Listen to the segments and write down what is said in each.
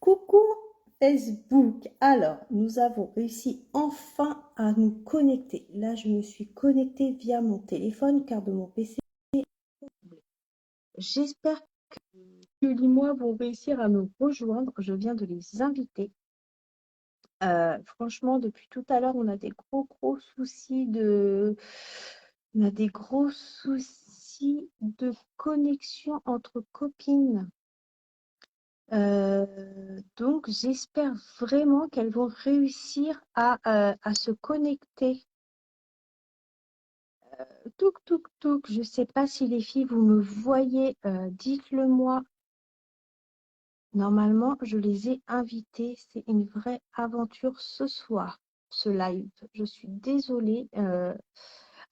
Coucou Facebook. Alors, nous avons réussi enfin à nous connecter. Là, je me suis connectée via mon téléphone car de mon PC. J'espère que Julie et moi vont réussir à nous rejoindre. Je viens de les inviter. Franchement, depuis tout à l'heure, on a des gros soucis on a des gros soucis de connexion entre copines. Donc j'espère vraiment qu'elles vont réussir à se connecter. Touk. Je ne sais pas si les filles, vous me voyez, dites-le moi. Normalement, je les ai invitées. C'est une vraie aventure ce soir, ce live. Je suis désolée.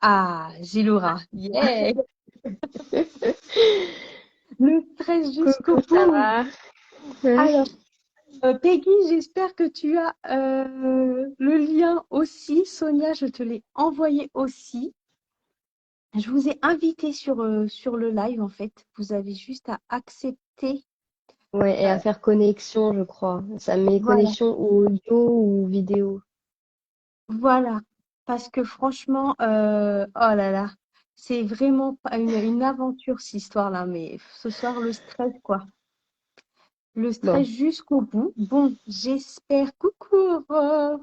Ah, j'ai Laura. Yeah! Le stress jusqu'au Coucou, ça bout. va? Alors, Peggy, j'espère que tu as le lien aussi. Sonia, je te l'ai envoyé aussi. Je vous ai invité sur le live, en fait. Vous avez juste à accepter. Ouais, et à faire connexion, je crois. Ça met Voilà, connexion ou audio ou vidéo. voilà. Parce que franchement, oh là là, c'est vraiment pas une aventure, cette histoire-là. Mais ce soir, le stress, quoi. Le stress Bon, jusqu'au bout. Bon, j'espère. Coucou, Aurore.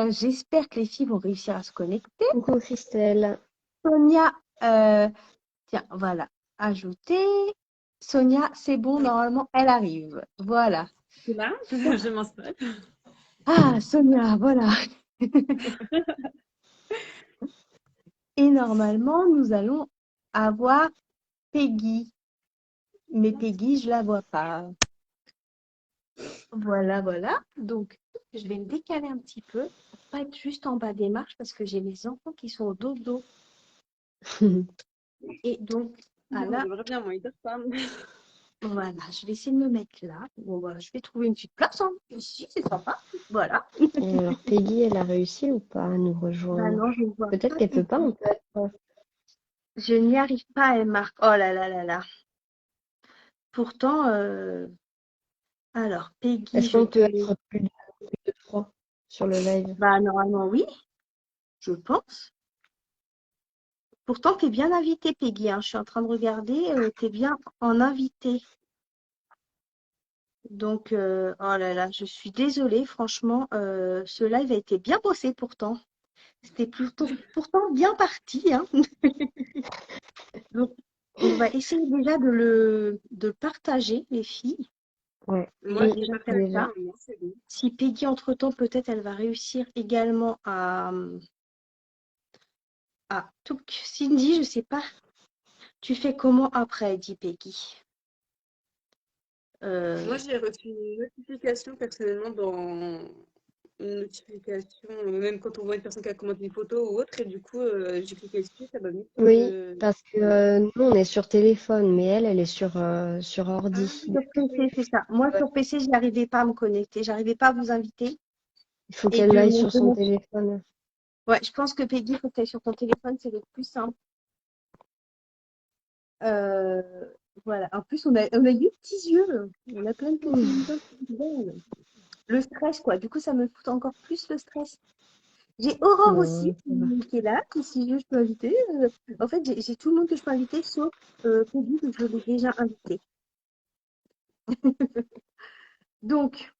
J'espère que les filles vont réussir à se connecter. coucou Christelle. Sonia, tiens, voilà, ajouter. Sonia, c'est bon, normalement, elle arrive. Voilà. C'est là, Donc, je m'installe. ah, Sonia, voilà. Et normalement, nous allons avoir Peggy. Mais Peggy, je la vois pas. Voilà. Donc, je vais me décaler un petit peu pour pas être juste en bas des marches parce que j'ai mes enfants qui sont au dodo. Et donc, ah là, J'aimerais bien, moi, il dort pas. voilà, je vais essayer de me mettre là. Bon, bah, je vais trouver une petite place, hein. Ici, c'est sympa. Voilà. Et alors, Peggy, elle a réussi ou pas à nous Bah rejoindre? non, je ne vois Peut-être pas qu'elle peut pas, Peggy. on peut être... Je n'y arrive pas, elle marque. Oh là là là là. Pourtant, alors, Peggy, Est-ce je qu'on peut te l'ai. être plus de trois sur le live? Bah, normalement, oui, je pense. Pourtant, tu es bien invitée, Peggy, hein. Je suis en train de regarder, tu es bien en invitée. Donc, oh là là, je suis désolée, franchement, ce live a été bien bossé pourtant. C'était pourtant bien parti, hein. Donc, on va essayer déjà de le partager, les filles. Ouais, On Moi, va et je l'ai déjà faire partagé, déjà. ça. normalement, c'est bon. Si Peggy, entre-temps, peut-être, elle va réussir également à... Touk. Cindy, je sais pas. Tu fais comment après, dit Peggy. Moi, Euh, j'ai reçu une notification personnellement dans une notification, même quand on voit une personne qui a commenté une photo ou autre, et du coup, j'ai cliqué dessus, ça m'a mis sur Oui, le. parce que nous, on est sur téléphone, mais elle est sur Ah, ordi. sur oui. PC, c'est ça. Moi, Ouais. sur PC, je n'arrivais pas à me connecter. J'arrivais pas à vous inviter. Il faut Et qu'elle aille sur de son mon... téléphone. Ouais, je pense que Peggy, il faut que tu ailles sur ton téléphone, c'est le plus simple. Euh, voilà. En plus, on a des petits yeux. On a plein de petits yeux. Le stress, quoi. Du coup, ça me fout encore plus le stress. J'ai Aurore aussi Non, ça va. qui est là, qui si je peux inviter. En fait, j'ai tout le monde que je peux inviter, sauf Peggy, que je l'ai déjà invité. Donc,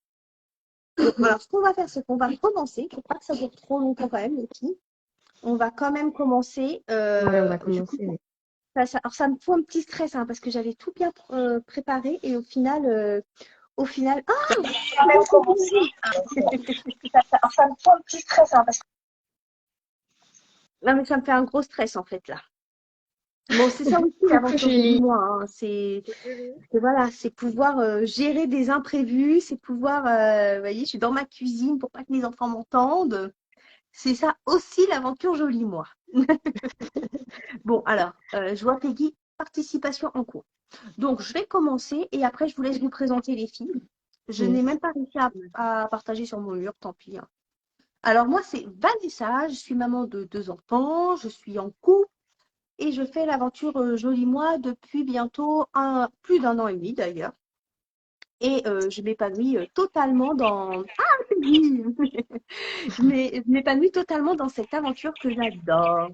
alors, ce qu'on va faire, c'est qu'on va commencer. Il ne faut pas que ça dure trop longtemps quand même, les filles. On va quand même commencer. Ouais, on va Du coup, commencer. Oui. alors ça me fout un petit stress hein, parce que j'avais tout bien préparé et au final, ah, Quand même commencer. Alors, ça me prend un petit stress, hein, parce que non mais ça me fait un gros stress en fait là. Bon, c'est ça aussi coucou l'aventure de Julie. moi. Hein. Voilà, c'est pouvoir gérer des imprévus, c'est pouvoir, vous voyez, je suis dans ma cuisine pour pas que mes enfants m'entendent. C'est ça aussi l'aventure jolie, moi. Bon, alors, je vois Peggy, participation en cours. Donc, je vais commencer et après, je vous laisse vous présenter les filles. Je n'ai Yes. même pas réussi à partager sur mon mur, tant pis. Hein. Alors, moi, c'est Vanessa, je suis maman de 2 enfants, je suis en couple et je fais l'aventure Joli Moi depuis bientôt plus d'1 an et demi d'ailleurs. et je m'épanouis totalement dans... Ah, Peggy je m'épanouis totalement dans cette aventure que j'adore.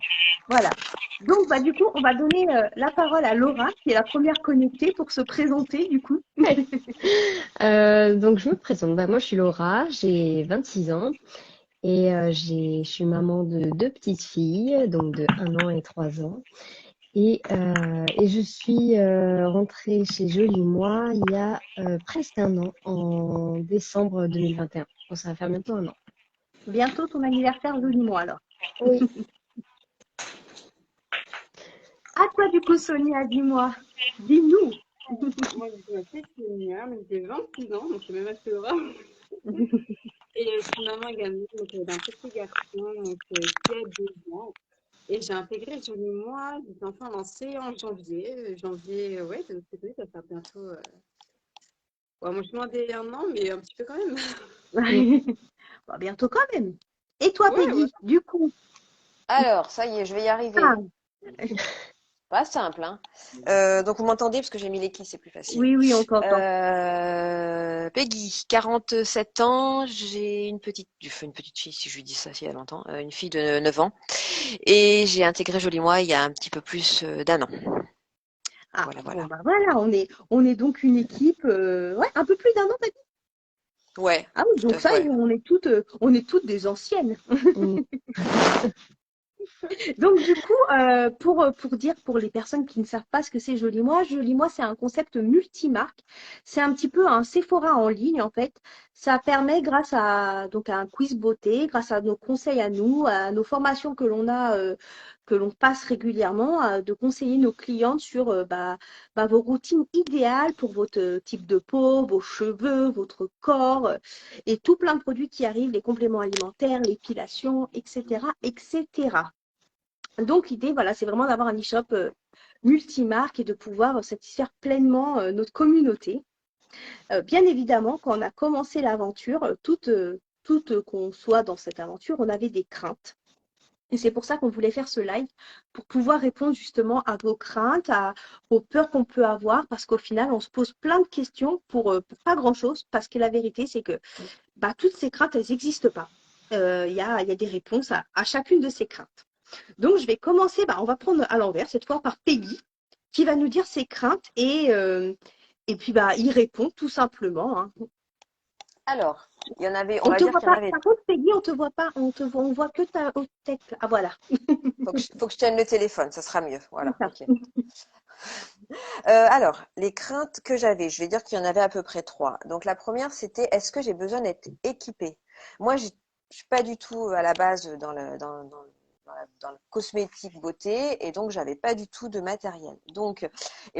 Voilà. Donc, bah, du coup, on va donner la parole à Laura, qui est la première connectée pour se présenter, du coup. Ouais. Donc, je me présente. Bah, moi, je suis Laura, j'ai 26 ans et je suis maman de deux petites filles, donc de 1 an et 3 ans. Et je suis rentrée chez Joli Moi il y a presque 1 an, en décembre 2021. Bon, ça va faire bientôt 1 an. Bientôt ton anniversaire, joli moi alors. Oui. À toi, du coup, Sonia, dis-moi. Dis-nous. Moi, je m'appelle Sonia, mais j'ai 26 ans, donc c'est même assez Laura. Et je suis maman également donc, d'un petit garçon donc, qui a 2 ans. Et j'ai intégré Joli Moi, j'étais enfin lancée en janvier. Janvier, ouais, donc cette année, ça va faire bientôt. Ouais, moi, je suis moins des 1 an, mais un petit peu quand même. Bah, bientôt quand même. Et toi, Ouais, ouais. Peggy, du coup? Alors, ça y est, je vais y arriver. Ah, Pas simple, hein. Donc, vous m'entendez parce que j'ai mis les clés, c'est plus facile. oui, oui, on t'entend. Peggy, 47 ans. J'ai une petite fille, si je lui dis ça, il y a longtemps, une fille de 9 ans. Et j'ai intégré Joli Moi il y a un petit peu plus d'1 an. Ah, Voilà, bon, voilà. bah voilà, on est donc une équipe, ouais, un peu plus d'1 an, Peggy. Ouais, Ah oui, tout donc à ça, fait. Ouais. on est toutes des anciennes. Mm. Donc du coup, pour dire pour les personnes qui ne savent pas ce que c'est Joli Moi, c'est un concept multimarque. C'est un petit peu un Sephora en ligne en fait. Ça permet grâce à donc à un quiz beauté, grâce à nos conseils à nous, à nos formations que l'on a, que l'on passe régulièrement, de conseiller nos clientes sur vos routines idéales pour votre type de peau, vos cheveux, votre corps et tout plein de produits qui arrivent, les compléments alimentaires, l'épilation, etc., etc. Donc, l'idée, voilà, c'est vraiment d'avoir un e-shop multimarque et de pouvoir satisfaire pleinement notre communauté. Bien évidemment, quand on a commencé l'aventure, toute qu'on soit dans cette aventure, on avait des craintes. Et c'est pour ça qu'on voulait faire ce live, pour pouvoir répondre justement à vos craintes, aux peurs qu'on peut avoir, parce qu'au final, on se pose plein de questions pour pas grand-chose, parce que la vérité, c'est que toutes ces craintes, elles n'existent pas. Il y a des réponses à chacune de ces craintes. Donc, je vais commencer, on va prendre à l'envers, cette fois par Peggy, qui va nous dire ses craintes et puis y répond tout simplement. Hein. Alors, il y en avait, on On va te dire voit qu'il y en pas. avait. Par contre, Peggy, on te voit pas. On voit que ta tête. Ah voilà. Faut que je tienne le téléphone, ça sera mieux. C'est Voilà, ça. ok. Alors, les craintes que j'avais, je vais dire qu'il y en avait à peu près 3. Donc, la première, c'était est-ce que j'ai besoin d'être équipée? Moi, je suis pas du tout à la base dans le cosmétique beauté et donc j'avais pas du tout de matériel. Donc,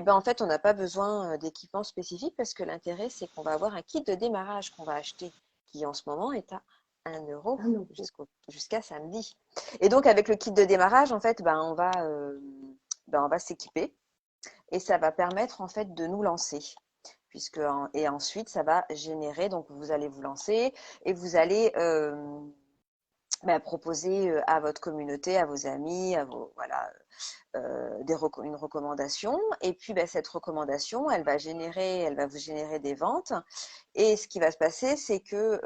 en fait, on n'a pas besoin d'équipement spécifique parce que l'intérêt, c'est qu'on va avoir un kit de démarrage qu'on va acheter qui en ce moment est à 1 € Ah non. jusqu'à samedi. Et donc, avec le kit de démarrage, en fait, on va s'équiper et ça va permettre en fait de nous lancer. Et ensuite, ça va générer, donc vous allez vous lancer et vous allez proposer à votre communauté, à vos amis, une recommandation. Et puis, cette recommandation, elle va vous générer des ventes. Et ce qui va se passer, c'est que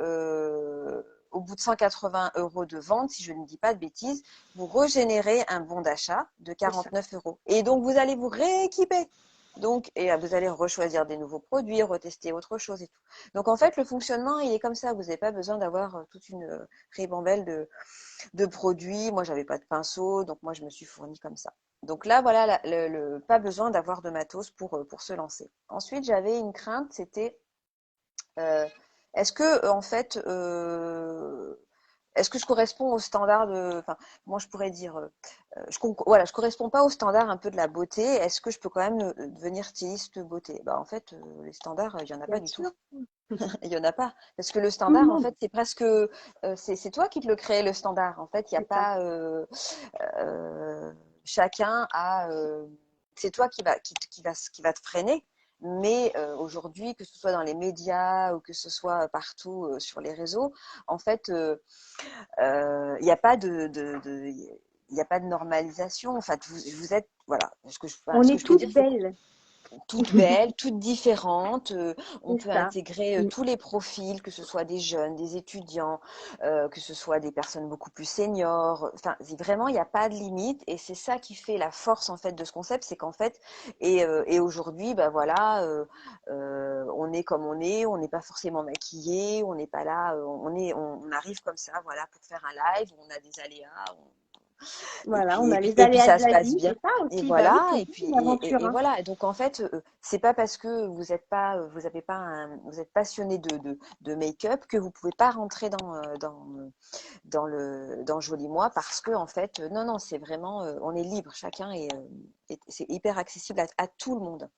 au bout de 180 € de vente, si je ne dis pas de bêtises, vous régénérez un bon d'achat de 49 €. Et donc, vous allez vous rééquiper. Donc, et vous allez rechoisir des nouveaux produits, retester autre chose et tout. Donc, en fait, le fonctionnement, il est comme ça. Vous n'avez pas besoin d'avoir toute une ribambelle de produits. Moi, j'avais pas de pinceau, donc moi, je me suis fournie comme ça. Donc là, voilà, pas besoin d'avoir de matos pour se lancer. Ensuite, j'avais une crainte, c'était est-ce que en fait, est-ce que je corresponds au standard enfin, comment je pourrais dire, je corresponds pas au standard un peu de la beauté. Est-ce que je peux quand même devenir styliste beauté? En fait, les standards, il y en a Bien pas du tout. sûr. Il y en a pas, parce que le Tout le standard, en monde. fait, c'est presque, c'est toi qui te le crée le standard. En fait, il y a C'est ça. pas, chacun a, c'est toi qui va te freiner. Mais aujourd'hui, que ce soit dans les médias ou que ce soit partout sur les réseaux, en fait, il n'y a pas il y a pas de normalisation. En fait, vous êtes, voilà, On ce que est je peux toutes dire, c'est belles. toutes belles, toutes différentes. On C'est peut ça. intégrer tous les profils, que ce soit des jeunes, des étudiants, que ce soit des personnes beaucoup plus seniors. Enfin, vraiment, il n'y a pas de limite. Et c'est ça qui fait la force en fait de ce concept, c'est qu'en fait, et aujourd'hui, ben voilà, on est comme on n'est pas forcément maquillé, on n'est pas là, on arrive comme ça, voilà, pour faire un live, on a des aléas. Et Voilà, puis, on et a puis, les et puis aléas ça de se la passe vie, bien. c'est ça Et aussi. Bah oui, voilà, c'est et aussi puis une aventure, et hein. voilà. Et donc en fait, c'est pas parce que vous avez pas vous êtes passionné de make-up que vous pouvez pas rentrer dans Joli Moi parce que en fait, non, non, c'est vraiment, on est libre, chacun c'est hyper accessible à tout le monde.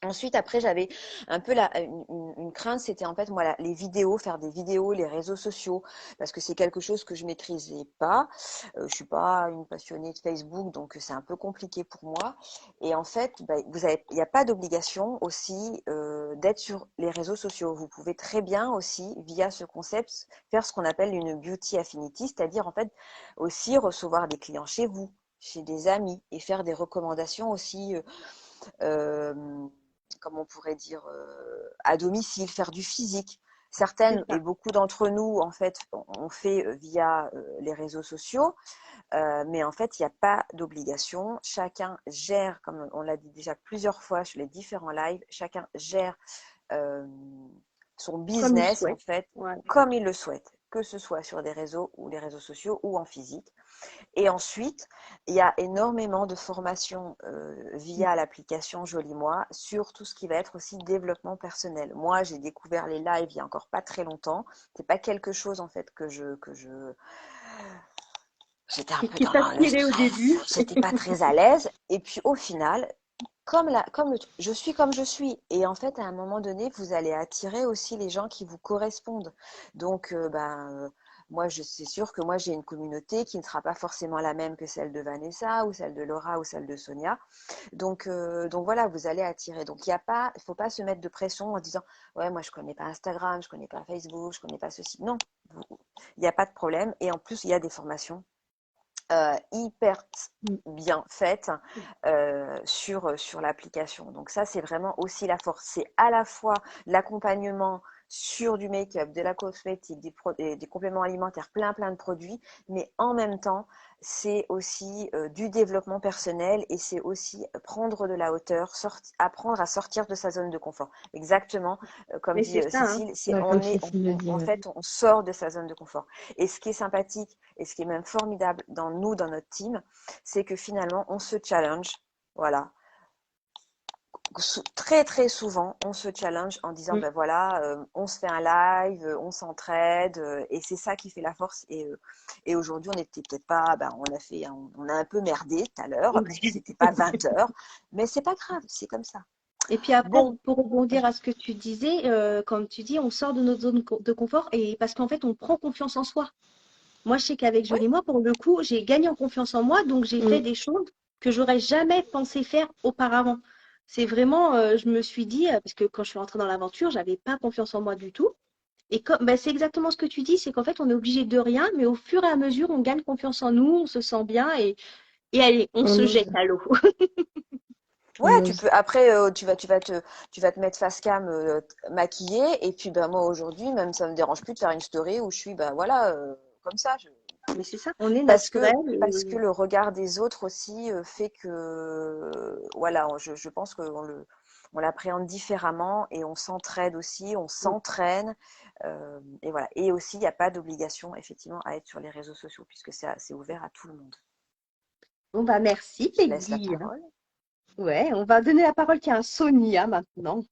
Ensuite, après, j'avais un peu une crainte, c'était en fait, moi, les vidéos, faire des vidéos, les réseaux sociaux, parce que c'est quelque chose que je maîtrisais pas. Je suis pas une passionnée de Facebook, donc c'est un peu compliqué pour moi. Et en fait, bah, il n'y a pas d'obligation aussi d'être sur les réseaux sociaux. Vous pouvez très bien aussi, via ce concept, faire ce qu'on appelle une beauty affinity, c'est-à-dire en fait aussi recevoir des clients chez vous, chez des amis, et faire des recommandations aussi. Euh, comme on pourrait dire, à domicile, faire du physique. C'est Certaines et ça. beaucoup d'entre nous, en fait, on fait via les réseaux sociaux, mais en fait, il n'y a pas d'obligation. Chacun gère, comme on l'a dit déjà plusieurs fois sur les différents lives, chacun gère euh, son Comme il business, en souhaite. fait, Voilà. comme il le souhaite, que ce soit sur des réseaux ou les réseaux sociaux ou en physique. Et ensuite, il y a énormément de formations via l'application Joli Moi sur tout ce qui va être aussi développement personnel. Moi, j'ai découvert les lives il y a encore pas très longtemps. C'est pas quelque chose en fait j'étais un Et peu qui dans le t'attirait au stress, début. j'étais pas très à l'aise. Et puis au final, je suis comme je suis. Et en fait, à un moment donné, vous allez attirer aussi les gens qui vous correspondent. Donc, moi, c'est sûr que moi, j'ai une communauté qui ne sera pas forcément la même que celle de Vanessa ou celle de Laura ou celle de Sonia. Donc voilà, vous allez attirer. Donc, il faut pas se mettre de pression en disant, ouais, moi, je connais pas Instagram, je connais pas Facebook, je connais pas ceci. Non, il n'y a pas de problème. Et en plus, il y a des formations hyper bien faite sur l'application. Donc ça, c'est vraiment aussi la force. C'est à la fois l'accompagnement sur du make-up, de la cosmétique, des compléments alimentaires, plein de produits, mais en même temps, c'est aussi du développement personnel et c'est aussi prendre de la hauteur, apprendre à sortir de sa zone de confort. Exactement, comme Mais dit c'est ça, hein. Cécile, Ouais, comme Cécile le dit, en ouais. fait, on sort de sa zone de confort. Et ce qui est sympathique et ce qui est même formidable dans notre team, c'est que finalement, on se challenge. Voilà. Très souvent, on se challenge en disant, Mm. ben voilà, on se fait un live, on s'entraide, et c'est ça qui fait la force. Et aujourd'hui, on n'était peut-être pas, ben, on a un peu merdé tout à l'heure, parce que c'était pas 20 heures, mais c'est pas grave, c'est comme ça. Et puis après, Bon, pour rebondir à ce que tu disais, comme tu dis, on sort de notre zone de confort et parce qu'en fait, on prend confiance en soi. Moi, je sais qu'avec oui, Jolie Moi, pour le coup, j'ai gagné en confiance en moi, donc j'ai fait Mm. des choses que j'aurais jamais pensé faire auparavant. C'est vraiment, je me suis dit, parce que quand je suis rentrée dans l'aventure, j'avais pas confiance en moi du tout. Et comme, bah, c'est exactement ce que tu dis, c'est qu'en fait, on est obligé de rien, mais au fur et à mesure, on gagne confiance en nous, on se sent bien et allez, on On se ose, jette à l'eau. ouais, on tu ose. peux. Après, tu vas te mettre face cam maquillée, et puis ben moi aujourd'hui, même ça me dérange plus de faire une story où je suis, ben voilà, comme ça. Mais c'est ça, on est Parce naturel. que, parce que le regard des autres aussi fait que, voilà, je pense on l'appréhende différemment et on s'entraide aussi, on s'entraîne. Et voilà. Et aussi, il n'y a pas d'obligation, effectivement, à être sur les réseaux sociaux puisque c'est ouvert à tout le monde. Bon, bah merci, Je te laisse la Peggy. parole. Ouais, on va donner la parole à Sonia maintenant.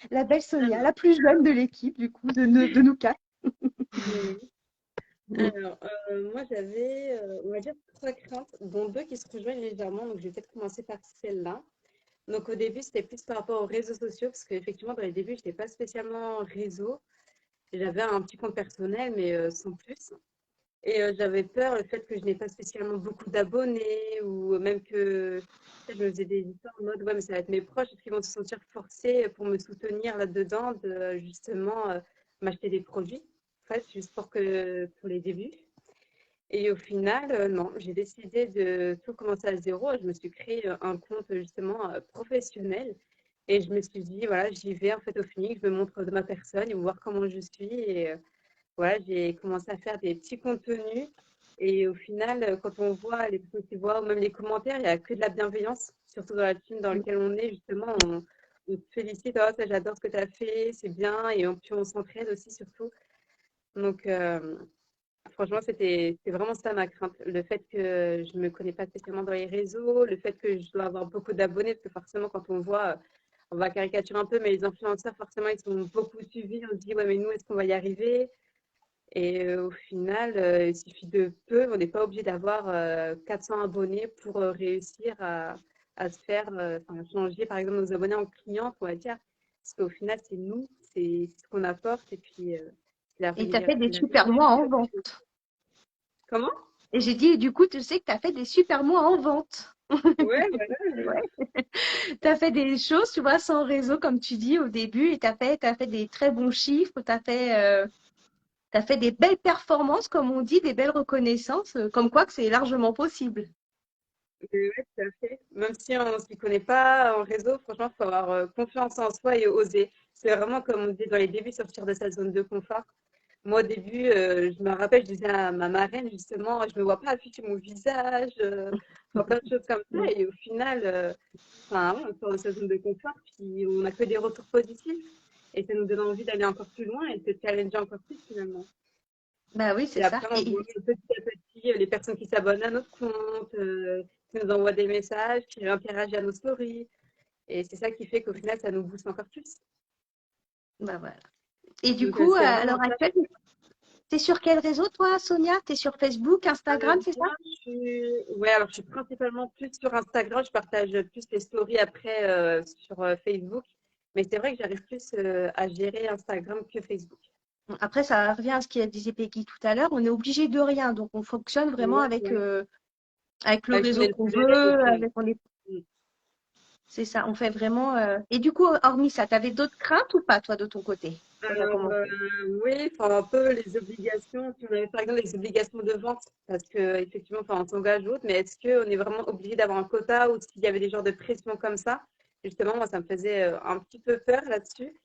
La belle Sonia, Alors, la plus jeune de l'équipe, du coup, de nous quatre. oui. Mm. Alors, moi, j'avais, on va dire, trois craintes, dont deux qui se rejoignent légèrement. Donc, je vais peut-être commencer par celle-là. Donc, au début, c'était plus par rapport aux réseaux sociaux, parce qu'effectivement, dans les débuts, je n'étais pas spécialement réseau. J'avais un petit compte personnel, mais sans plus. Et j'avais peur, le fait que je n'ai pas spécialement beaucoup d'abonnés, ou même que peut-être je me faisais des histoires en mode, ouais, mais ça va être mes proches, est-ce qu'ils vont se sentir forcés pour me soutenir là-dedans, de justement m'acheter des produits, en fait, juste pour les débuts. Et au final, non, j'ai décidé de tout commencer à zéro. Je me suis créé un compte justement professionnel. Et je me suis dit, voilà, j'y vais en fait au feeling, je me montre de ma personne, ils vont voir comment je suis. Et voilà, j'ai commencé à faire des petits contenus. Et au final, quand on voit les personnes qui voient, ou même les commentaires, il n'y a que de la bienveillance, surtout dans la team dans laquelle on est, justement, on te félicite, oh, ça, j'adore ce que tu as fait, c'est bien, et puis on s'entraide aussi, surtout. Donc, franchement, c'était vraiment ça ma crainte. Le fait que je ne me connais pas spécialement dans les réseaux, le fait que je dois avoir beaucoup d'abonnés, parce que forcément, quand on voit, on va caricaturer un peu, mais les influenceurs, forcément, ils sont beaucoup suivis. On se dit, ouais, mais nous, est-ce qu'on va y arriver? Et au final, il suffit de peu. On n'est pas obligé d'avoir 400 abonnés pour réussir à se faire, enfin, changer, par exemple, nos abonnés en clients, on va dire. Parce qu'au final, c'est nous, c'est ce qu'on apporte, et puis c'est Et tu as fait des super mois en vente. Comment? Et j'ai dit, du coup, tu sais que tu as fait des super mois en vente. Ouais, voilà. Ouais. Tu as fait des choses, tu vois, sans réseau, comme tu dis au début, et tu as fait des très bons chiffres, tu as fait des belles performances, comme on dit, des belles reconnaissances, comme quoi que c'est largement possible. Ouais, tout à fait. Même si on ne s'y connaît pas en réseau, franchement, il faut avoir confiance en soi et oser. C'est vraiment, comme on dit dans les débuts, sortir de sa zone de confort. Moi, au début, je me rappelle, je disais à ma marraine, justement, je ne me vois pas afficher mon visage, enfin, plein de choses comme ça. Et au final, enfin, ouais, on sort de sa zone de confort, puis on n'a que des retours positifs. Et ça nous donne envie d'aller encore plus loin et de se challenger encore plus, finalement. Bah oui, Et c'est ça. après, on voit petit à petit les personnes qui s'abonnent à notre compte, qui nous envoient des messages, qui interagissent à nos stories. Et c'est ça qui fait qu'au final, ça nous booste encore plus. Bah voilà. Et du Donc, coup, c'est à vraiment l'heure ça. actuelle, tu es sur quel réseau, toi, Sonia? Tu es sur Facebook, Instagram, c'est ça? Moi, ouais, alors je suis principalement plus sur Instagram. Je partage plus les stories après sur Facebook. Mais c'est vrai que j'arrive plus à gérer Instagram que Facebook. Après, ça revient à ce qu'il disait Peggy tout à l'heure. On est obligé de rien. Donc, on fonctionne vraiment Ouais, avec, ouais. avec le Avec ce qu'on réseau est le qu'on plus à l'aise. Et veut. puis, C'est ça. On fait vraiment. Et du coup, hormis ça, tu avais d'autres craintes ou pas, toi, de ton côté, quand tu as alors, commencé? oui, enfin, un peu les obligations. Si on avait par exemple les obligations de vente, parce que effectivement, enfin, on s'engage ou autre, mais est-ce qu'on est vraiment obligé d'avoir un quota ou s'il y avait des genres de pression comme ça? Justement, moi, ça me faisait un petit peu peur là-dessus.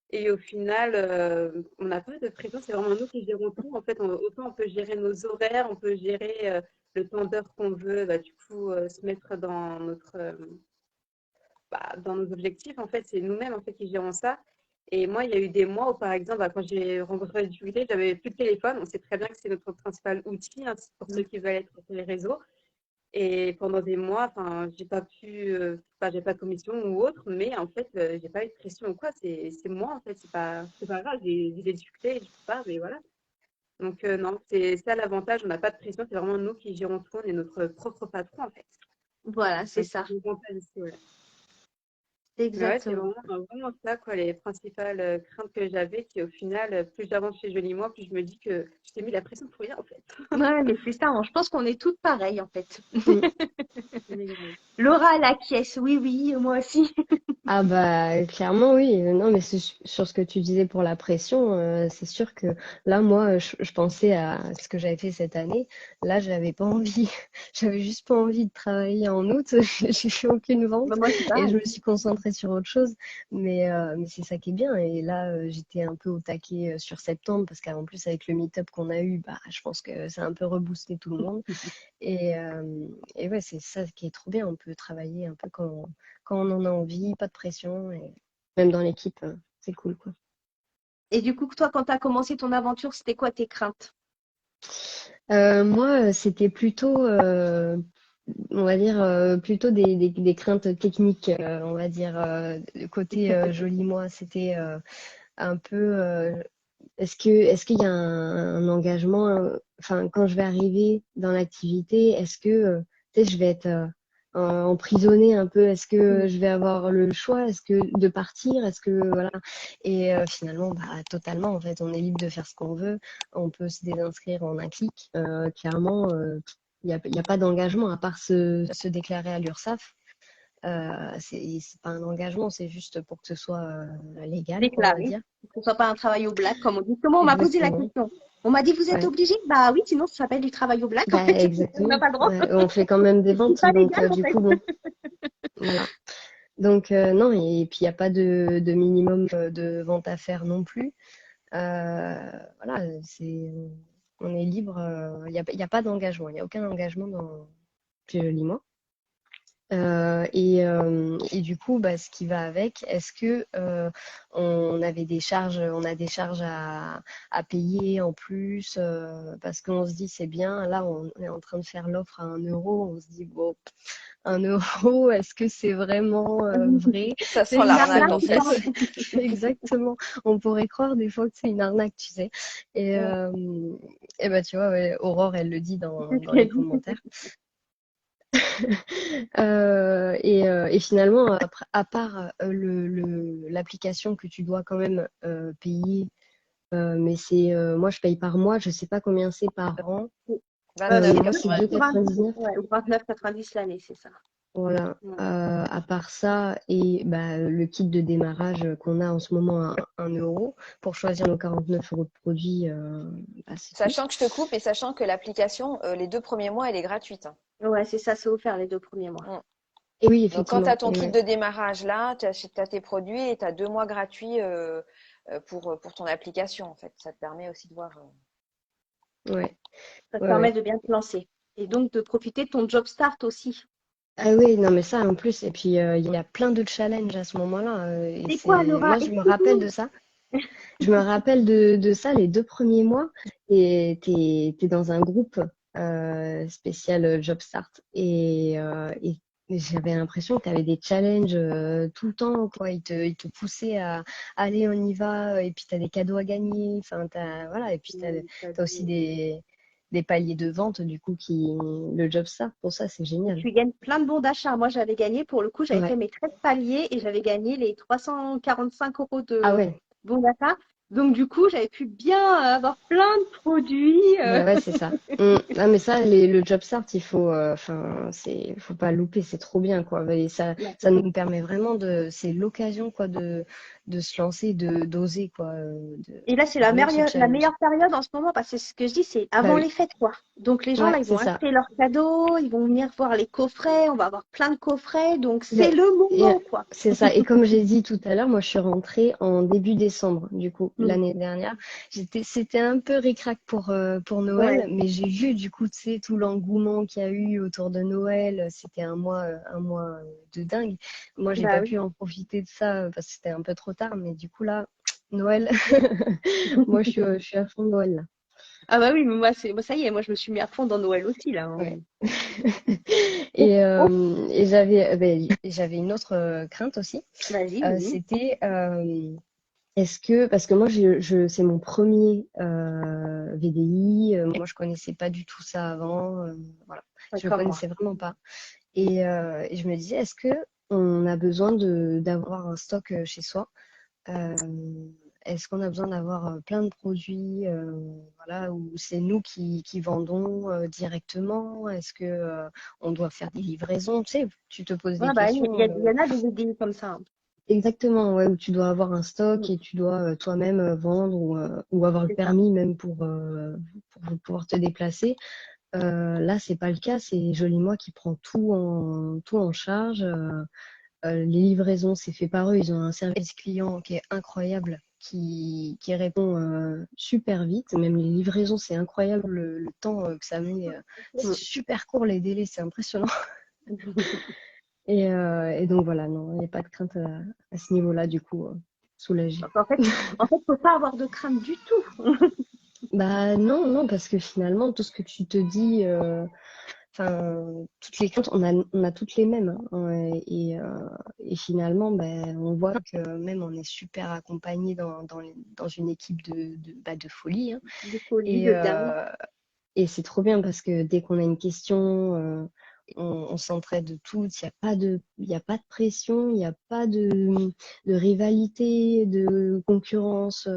Et au final, on n'a pas de pression, c'est vraiment nous qui gérons tout. En fait, autant on peut gérer nos horaires, on peut gérer le temps d'heure qu'on veut, bah, du coup, se mettre dans dans nos objectifs. En fait, c'est nous-mêmes en fait, qui gérons ça. Et moi, il y a eu des mois où, par exemple, bah, quand j'ai rencontré les difficultés, j'avais plus de téléphone. On sait très bien que c'est notre principal outil hein, pour ceux qui veulent être sur les réseaux. Et pendant des mois, enfin, j'ai pas pu, j'ai pas de commission ou autre, mais en fait, j'ai pas eu de pression ou quoi. C'est moi, en fait, c'est pas grave. J'ai des difficultés, je peux pas, mais voilà. Donc, non, c'est ça l'avantage. On n'a pas de pression. C'est vraiment nous qui gérons tout. On est notre propre patron, en fait. Voilà, c'est Donc, c'est ça. l'avantage aussi, ouais. Mais ouais, c'est Exactement. vraiment ça, quoi, les principales craintes que j'avais, qui au final, plus j'avance chez Joli Moi, plus je me dis que je t'ai mis la pression pour rien, en fait. Ouais, mais c'est ça. Je pense qu'on est toutes pareilles, en fait. Mm. Laura, la caisse. Oui, oui, moi aussi. Ah bah clairement oui. Non mais sur ce que tu disais pour la pression, c'est sûr que là moi je pensais à ce que j'avais fait cette année. Là j'avais pas envie, j'avais juste pas envie de travailler en août. J'ai fait aucune vente Bah, moi, c'est et je pareil. me suis concentrée sur autre chose. Mais c'est ça qui est bien. Et là j'étais un peu au taquet sur septembre parce qu'en plus avec le meet-up qu'on a eu, bah je pense que ça a un peu reboosté tout le monde. Et ouais, c'est ça qui est trop bien. On peut travailler un peu quand on en a envie, pas de pression. Et même dans l'équipe, c'est cool, quoi. Et du coup, toi, quand tu as commencé ton aventure, c'était quoi tes craintes? Moi, c'était plutôt, on va dire, plutôt des craintes techniques, on va dire. Le côté joli moi, c'était un peu, est-ce qu'il y a un engagement, enfin, quand je vais arriver dans l'activité, est-ce que, tu sais, je vais être emprisonnée un peu, est-ce que je vais avoir le choix, est-ce que de partir, est-ce que, voilà. Et finalement, bah, totalement, en fait, on est libre de faire ce qu'on veut, on peut se désinscrire en un clic. Clairement, il y a pas d'engagement à part se déclarer à l'URSSAF. C'est pas un engagement, c'est juste pour que ce soit légal, on va Déclaré. dire. Que ce soit pas un travail au black, comme on dit. Comment on m'a posé la Exactement. question? On m'a dit, vous êtes Ouais. obligé? Bah oui, sinon ça s'appelle du travail au black, en Bah, fait. On n'a exactement. pas le droit. Ouais, on fait quand même des C'est ventes, pas donc légal, en du fait. coup, bon, voilà. Donc, non, et puis il n'y a pas de minimum de vente à faire non plus. Voilà, on est libre, il y a pas d'engagement, il n'y a aucun engagement dans Chez Joli Moi. Et du coup, bah, ce qui va avec, est-ce que on a des charges à payer en plus parce qu'on se dit c'est bien, là on est en train de faire l'offre à 1 euro, on se dit bon, 1 euro, est-ce que c'est vraiment vrai? Ça C'est sent une l'arnaque arnaque, en En fait. fait, exactement. On pourrait croire des fois que c'est une arnaque, tu sais. Et, ouais, euh, et bah tu vois, ouais, Aurore, elle le dit c'est ce dans les qu'elle dit. commentaires. Et finalement, à part l'application que tu dois quand même payer, mais moi je paye par mois, je sais pas combien c'est par an. Moi c'est 29,99. 90, 2,99. ouais, ou 29,90 l'année, c'est ça. Voilà. Ouais. À part ça et bah, le kit de démarrage qu'on a en ce moment à 1 euro pour choisir nos 49 euros de produits, bah, c'est tout. Sachant que je te coupe et sachant que l'application, les 2 premiers mois, elle est gratuite, hein. Ouais, c'est ça, c'est offert les 2 premiers mois. Mm. Et oui, Donc, quand tu effectivement. as ton kit de démarrage là, tu achètes tes produits et tu as 2 mois gratuits pour ton application, en fait. Ça te permet aussi de voir. Ouais, Ça te ouais, permet ouais. de bien te lancer. Et donc de profiter de ton job start aussi. Ah oui, non, mais ça en plus, et puis il y a plein de challenges à ce moment-là. Et C'est quoi, Laura? moi, je me rappelle Explique-nous. de ça. Je me rappelle de ça les 2 premiers mois. Et t'es dans un groupe spécial Job Start. Et j'avais l'impression que tu avais des challenges tout le temps, quoi. Ils te poussaient à aller, on y va. Et puis tu as des cadeaux à gagner. Enfin, voilà. Et puis tu as aussi des paliers de vente, du coup, le Job Start. Pour ça, c'est Et génial. tu gagnes plein de bons d'achat. Moi, j'avais gagné, pour le coup, j'avais fait Ouais. mes 13 paliers et j'avais gagné les 345 euros Ah de ouais. bons d'achat. Donc, du coup, j'avais pu bien avoir plein de produits. Bah ouais, c'est ça. Ah, mais ça, le job start, enfin, faut pas louper, c'est trop bien, quoi. Et ça nous permet vraiment c'est l'occasion, quoi, de se lancer, d'oser, quoi, Et là, c'est vraiment se la challenger. meilleure période en ce moment parce que ce que je dis, c'est Bah avant oui, les fêtes, quoi. Donc, les gens, ouais, là, ils c'est vont ça. acheter leurs cadeaux, ils vont venir voir les coffrets, on va avoir plein de coffrets. Donc, c'est Mais, le et, moment, quoi. c'est ça. Et comme j'ai dit tout à l'heure, moi, je suis rentrée en début décembre, du coup, Mm. l'année dernière. C'était un peu ric-rac pour Ouais, Noël, mais j'ai vu, du coup, tu sais, tout l'engouement qu'il y a eu autour de Noël. C'était un mois de dingue. Moi, j'ai bah pas oui. pu en profiter de ça parce que c'était un peu trop tard, mais du coup, là, Noël, moi, je suis à fond Noël, là. Ah bah oui, mais moi, ça y est, moi, je me suis mis à fond dans Noël aussi, là, hein. Ouais. Oh, oh, Et j'avais une autre crainte aussi. vas-y, vas-y. C'était parce que moi, c'est mon premier VDI, moi je connaissais pas du tout ça avant, voilà, Ouais, je ne comme moi. connaissais vraiment pas. Et je me disais, est-ce que on a besoin d'avoir un stock chez soi? Euh, Est-ce qu'on a besoin d'avoir plein de produits, voilà, ou c'est nous qui vendons directement? Est-ce que on doit faire des livraisons? Tu sais, tu te poses des Ouais, bah, questions. il y en a des vidéos comme ça, hein. Exactement, ouais, où tu dois avoir un stock Mm, et tu dois toi-même vendre ou avoir le c'est ça. permis même pour pouvoir te déplacer. Là, c'est pas le cas, c'est Joli Moi qui prend tout en charge. Les livraisons, c'est fait par eux. Ils ont un service client qui est incroyable, qui répond super vite. Même les livraisons, c'est incroyable le temps que ça met. C'est Mm. super court les délais, c'est impressionnant. Et donc voilà, non, il n'y a pas de crainte à ce niveau-là, du coup, soulagée. Donc, en fait, faut pas avoir de crainte du tout. Bah non, non, parce que finalement, tout ce que tu te dis, enfin, toutes les craintes, on a toutes les mêmes, hein, ouais. Et finalement, ben, on voit que même on est super accompagné dans une équipe de folie, hein. De folie, Et, de dingue. euh, et c'est trop bien parce que dès qu'on a une question, on s'entraide toutes. Il y a pas de pression, il n'y a pas de rivalité, de concurrence.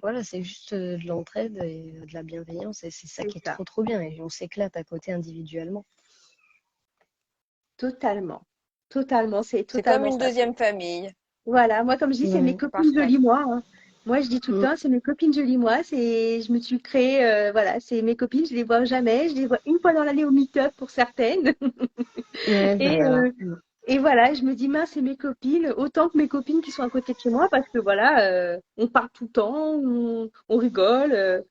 Voilà, c'est juste de l'entraide et de la bienveillance. Et c'est ça C'est qui est ça. trop, trop bien. Et on s'éclate à côté individuellement. Totalement. Totalement, c'est C'est comme totalement une ça. deuxième famille. Voilà, moi, comme je dis, c'est mes Ouais. copines Parfait. jolies, moi, hein. Moi, je dis tout le Mm. temps, c'est mes copines Jolie-moi. Je me suis créée, voilà, c'est mes copines, je les vois jamais. Je les vois une fois dans l'année au meet-up pour certaines. Ouais, bah Et, voilà. euh, et voilà, je me dis, mince, c'est mes copines, autant que mes copines qui sont à côté de chez moi, parce que voilà, on parle tout le temps, on rigole.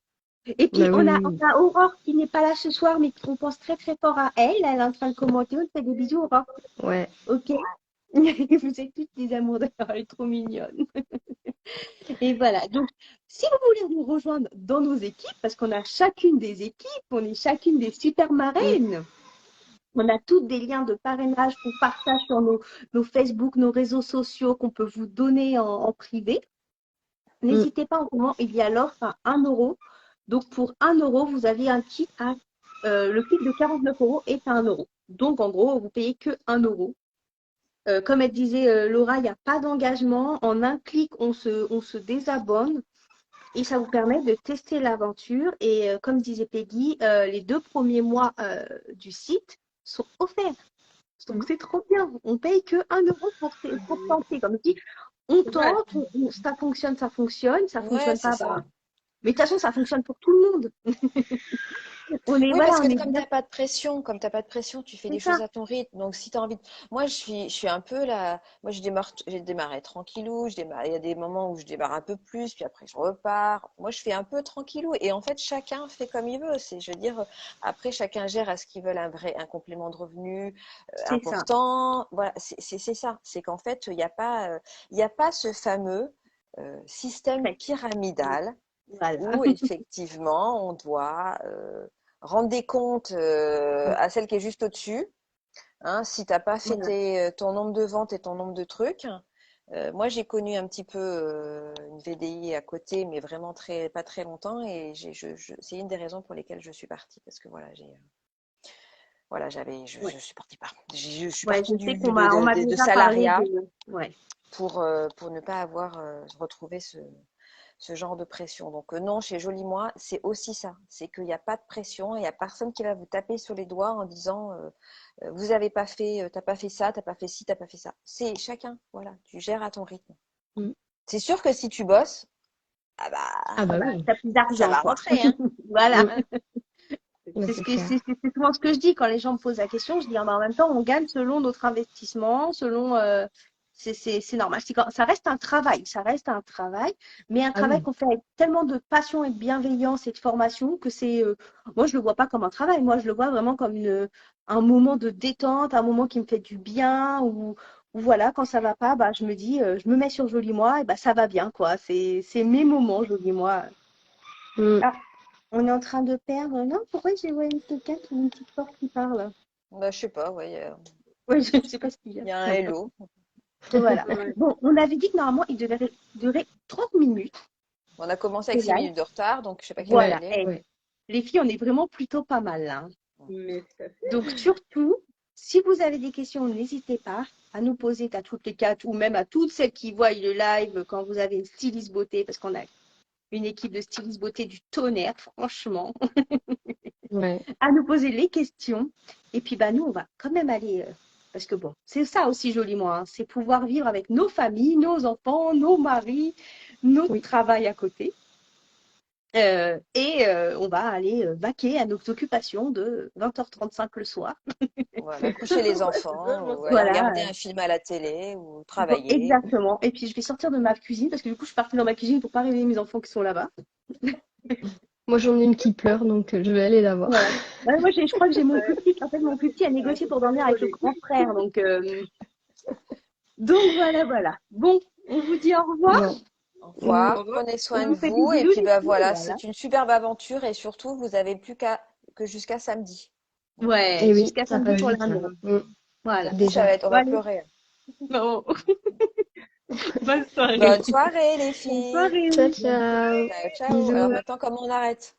Et puis, Bah oui, oui, on a Aurore qui n'est pas là ce soir, mais on pense très très fort à elle. Elle est en train de commenter. On te fait des bisous, Aurore. oui. Ouais. Ok. Vous êtes toutes des amours d'ailleurs, elle est trop mignonne. Et voilà. Donc, si vous voulez nous rejoindre dans nos équipes, parce qu'on a chacune des équipes, on est chacune des super Mm. marraines. On a toutes des liens de parrainage qu'on partage sur nos Facebook, nos réseaux sociaux qu'on peut vous donner en privé. Mm. N'hésitez pas, en ce moment, il y a l'offre à 1 euro. Donc, pour 1 euro, vous avez un kit à. Le kit de 49 € est à 1 euro. Donc, en gros, vous payez que 1 euro. Comme elle disait Laura, il n'y a pas d'engagement. En un clic, on se désabonne et ça vous permet de tester l'aventure. Et comme disait Peggy, les 2 premiers mois du site sont offerts. Donc, c'est trop bien. On paye que 1 euro pour tenter. Comme je dis, on Ouais. tente, ça fonctionne, ça fonctionne. Ça Ouais, fonctionne c'est pas, ça. bah. Mais de toute façon, ça fonctionne pour tout le monde. Oui, parce que On est comme bien. t'as pas de pression, tu fais C'est les ça. choses à ton rythme. Donc si tu as envie moi je suis un peu là, moi j'ai démarré tranquillou, il y a des moments où je démarre un peu plus, puis après je repars. Moi je fais un peu tranquillou et en fait chacun fait comme il veut. Je veux dire, après chacun gère à ce qu'ils veulent un complément de revenu C'est ça. important. Voilà, c'est ça. C'est qu'en fait il y a pas ce fameux système Très. pyramidal Voilà. où effectivement on doit rendre des comptes à celle qui est juste au-dessus. Hein, si t'as pas fait Voilà. ton nombre de ventes et ton nombre de trucs. Moi, j'ai connu un petit peu une VDI à côté, mais vraiment pas très longtemps, et c'est une des raisons pour lesquelles je suis partie, parce que voilà, Ouais. je supportais pas. Je suis Ouais, je partie sais on m'a de déjà parlé salariat de. Ouais. pour ne pas avoir retrouvé ce genre de pression. Donc non, chez Joli Moi, c'est aussi ça. C'est qu'il n'y a pas de pression, il n'y a personne qui va vous taper sur les doigts en disant vous avez pas fait, t'as pas fait ça, t'as pas fait ci, t'as pas fait ça. C'est chacun, voilà, tu gères à ton rythme. Mm. C'est sûr que si tu bosses, ah Ah Ah bah bah bah, oui. t'as plus ça d'argent, va quoi. rentrer, hein. Voilà. Mm. Ouais. Bah, C'est c'est clair. c'est souvent ce que je dis quand les gens me posent la question. Je dis, ah bah, en même temps, on gagne selon notre investissement, selon. C'est normal. Ça reste un travail. Ça reste un travail. Mais un Ah travail oui. qu'on fait avec tellement de passion et de bienveillance et de formation que c'est. Moi, je le vois pas comme un travail. Moi, je le vois vraiment comme un moment de détente, un moment qui me fait du bien. Ou voilà, quand ça va pas, bah, je me dis, je me mets sur Joli Moi et bah, ça va bien, quoi. C'est mes moments, Joli Moi. Mm. Ah, on est en train de perdre. Non, pourquoi j'ai quelqu'un qui a une petite porte qui parle? Bah, je sais pas, ouais, Oui, je ne sais pas ce qu'il y a. il y a un hello. Voilà. Ouais. Bon, on avait dit que normalement, il devait durer 30 minutes, On a commencé ce avec 6 live. minutes de retard, donc je sais pas quelle heure Voilà. Ouais, il est. Eh, ouais. les filles, on est vraiment plutôt pas mal là, hein. Mais tout à fait. Donc, surtout, si vous avez des questions, n'hésitez pas à nous poser à toutes les quatre ou même à toutes celles qui voient le live quand vous avez une styliste beauté, parce qu'on a une équipe de stylistes beauté du tonnerre, franchement, Ouais. à nous poser les questions. Et puis, bah, nous, on va quand même aller. Parce que bon, c'est ça aussi joliment, hein, c'est pouvoir vivre avec nos familles, nos enfants, nos maris, notre Oui. travail à côté. On va aller vaquer à nos occupations de 20h35 le soir. Voilà, coucher les Ouais, c'est ça, enfants, moi, ou c'est aller Voilà, regarder un film à la télé, ou bon, travailler. exactement. Et puis, je vais sortir de ma cuisine parce que du coup, je suis partie dans ma cuisine pour pas réveiller mes enfants qui sont là-bas. Moi, j'en ai une qui pleure, donc je vais aller la voir. Voilà. Ouais, moi, je crois que j'ai mon plus Ouais, petit. En fait, mon plus petit a ça négocié fait pour bien dormir avec le rigoler. grand frère. Donc voilà, voilà. Bon, on vous dit au revoir. Bon. Au Mm. Au revoir, revoir. prenez On soin de vous fait des vous, et bisous, puis les bah filles. voilà, Voilà. c'est une superbe aventure, et surtout, vous avez plus que jusqu'à samedi. Donc, Ouais, Et oui, jusqu'à ça samedi passe pour vite, hein. l'annonce. Mm. Voilà. samedi, Déjà. on Bon, va allez. pleurer. Bon. Bonne soirée. Bonne soirée, les Bonne filles. soirée. Ciao, ciao. Ciao, ciao. Alors Bisous. maintenant, comment on arrête?